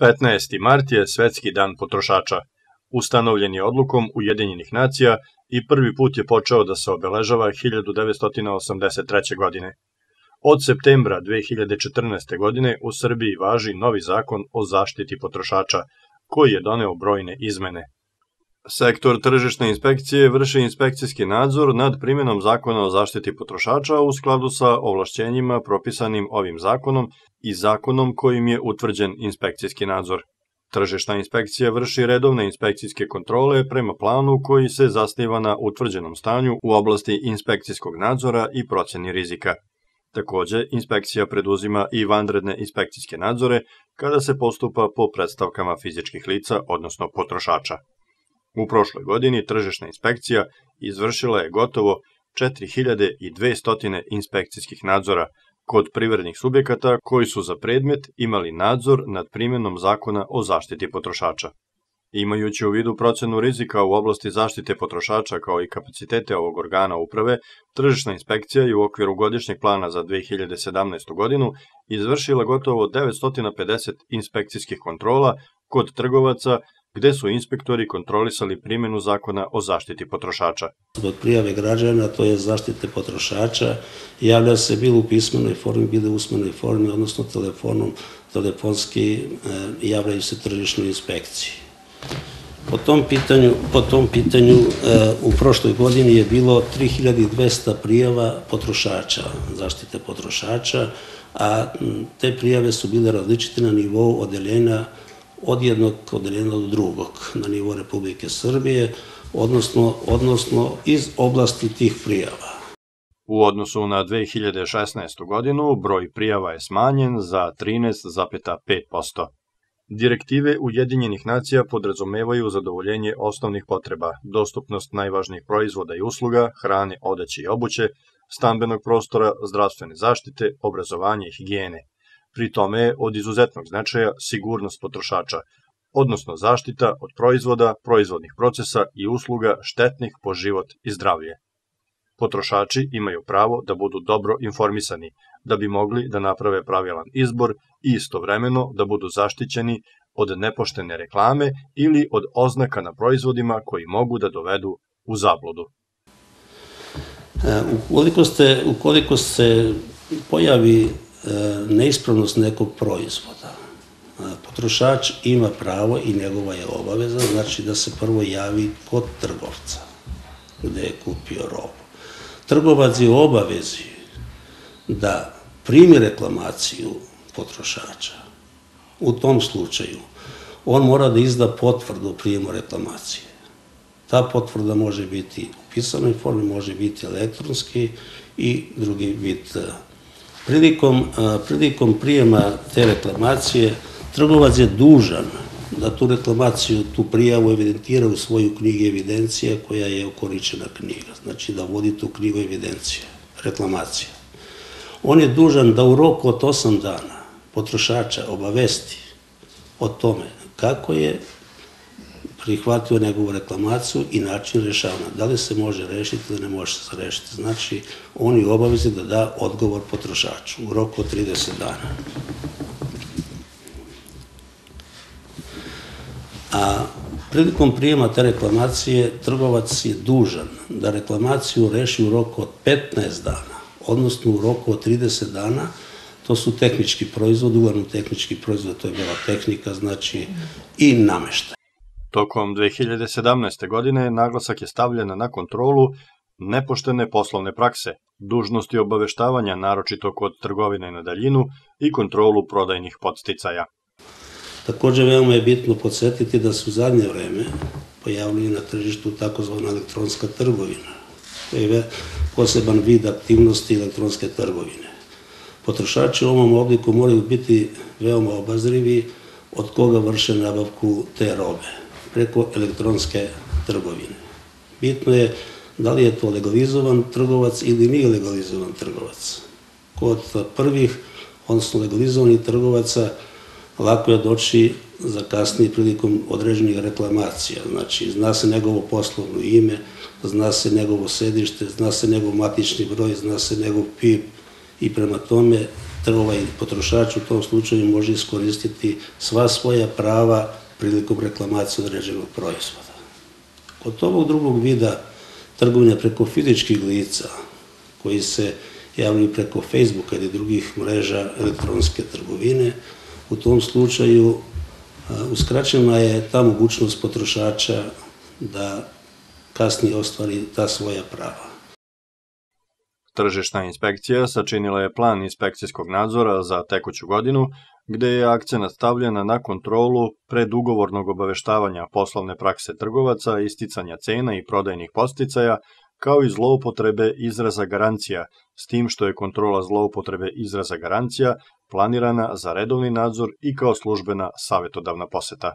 15. mart je Svetski dan potrošača. Ustanovljen je odlukom Ujedinjenih nacija i prvi put je počeo da se obeležava 1983. godine. Od septembra 2014. godine u Srbiji važi novi zakon o zaštiti potrošača, koji je doneo brojne izmene. Sektor tržišne inspekcije vrši inspekcijski nadzor nad primjenom zakona o zaštiti potrošača u skladu sa ovlašćenjima propisanim ovim zakonom i zakonom kojim je utvrđen inspekcijski nadzor. Tržišna inspekcija vrši redovne inspekcijske kontrole prema planu koji se zasniva na utvrđenom stanju u oblasti inspekcijskog nadzora i proceni rizika. Takođe, inspekcija preduzima i vanredne inspekcijske nadzore kada se postupa po predstavkama fizičkih lica, odnosno potrošača. U prošloj godini tržišna inspekcija izvršila je gotovo 4200 inspekcijskih nadzora kod privrednih subjekata koji su za predmet imali nadzor nad primjenom zakona o zaštiti potrošača. Imajući u vidu procenu rizika u oblasti zaštite potrošača kao i kapacitete ovog organa uprave, tržišna inspekcija je u okviru godišnjeg plana za 2017. godinu izvršila gotovo 950 inspekcijskih kontrola kod trgovaca gde su inspektori kontrolisali primjenu zakona o zaštiti potrošača. Od prijave građana, to je zaštite potrošača, javlja se bilo u pismenoj formi, bilo u usmenoj formi, odnosno telefonski javljaju se tržišnoj inspekciji. Po tom pitanju u prošloj godini je bilo 3200 prijava potrošača, zaštite potrošača, a te prijave su bile različite na nivou odeljenja od jednog odeljenja do drugog, na nivou Republike Srbije, odnosno iz oblasti tih prijava. U odnosu na 2016. godinu, broj prijava je smanjen za 13,5%. Direktive Ujedinjenih nacija podrazumevaju zadovoljenje osnovnih potreba, dostupnost najvažnijih proizvoda i usluga, hrane, odeće i obuće, stambenog prostora, zdravstvene zaštite, obrazovanja i higijene. Pri tome je od izuzetnog značaja sigurnost potrošača, odnosno zaštita od proizvoda, proizvodnih procesa i usluga štetnih po život i zdravlje. Potrošači imaju pravo da budu dobro informisani, da bi mogli da naprave pravilan izbor i istovremeno da budu zaštićeni od nepoštene reklame ili od oznaka na proizvodima koji mogu da dovedu u zabludu. Ukoliko se pojavi neispravnost nekog proizvoda, potrošač ima pravo i njegova je obaveza, znači da se prvo javi kod trgovca gde je kupio robu. Trgovac je u obavezi da primi reklamaciju potrošača. U tom slučaju on mora da izda potvrdu o prijemu reklamacije. Ta potvrda može biti u pisanoj formi, može biti elektronski i drugi vid. Prilikom prijema te reklamacije, trgovac je dužan da tu reklamaciju, tu prijavu evidentira u svoju knjigu evidencije koja je okoličena knjiga, znači da vodi tu knjigu evidencije, reklamacija. On je dužan da u roku od 8 dana potrošača obavesti o tome kako je prihvatio njegovu reklamaciju i način rešavanja. Da li se može rešiti ili ne može se rešiti. Znači, on je obavezi da da odgovor potrošaču u roku od 30 dana. A prilikom prijema te reklamacije, trgovac je dužan da reklamaciju reši u roku od 15 dana, odnosno u roku od 30 dana. To su tehnički proizvodi, uglavnom tehnički proizvod, to je bila tehnika, znači i nameštaj. Tokom 2017. godine naglasak je stavljen na kontrolu nepoštene poslovne prakse, dužnosti obaveštavanja naročito kod trgovine na daljinu i kontrolu prodajnih podsticaja. Takođe, veoma je bitno podsjetiti da se u zadnje vreme pojavljaju na tržištu takozvana elektronska trgovina. To je poseban vid aktivnosti elektronske trgovine. Potrošači u ovom obliku moraju biti veoma obazrivi od koga vrše nabavku te robe, preko elektronske trgovine. Bitno je da li je to legalizovan trgovac ili nije legalizovan trgovac. Kod prvih, odnosno legalizovanih trgovaca, lako je doći za kasnije prilikom određenih reklamacija. Znači, zna se njegovo poslovno ime, zna se njegovo sedište, zna se njegov matični broj, zna se njegov PIB i prema tome potrošač u tom slučaju može iskoristiti sva svoja prava prilikom reklamacije određenog proizvoda. Kod ovog drugog vida trgovanja preko fizičkih lica koji se javljaju preko Facebooka ili drugih mreža elektronske trgovine, u tom slučaju uskraćena je ta mogućnost potrošača da kasnije ostvari ta svoja prava. Tržišna inspekcija sačinila je plan inspekcijskog nadzora za tekuću godinu, gde je akcenat stavljen na kontrolu predugovornog obaveštavanja poslovne prakse trgovaca, isticanja cena i prodajnih podsticaja, kao i zloupotrebe izraza garancija, s tim što je kontrola zloupotrebe izraza garancija planirana za redovni nadzor i kao službena savetodavna poseta.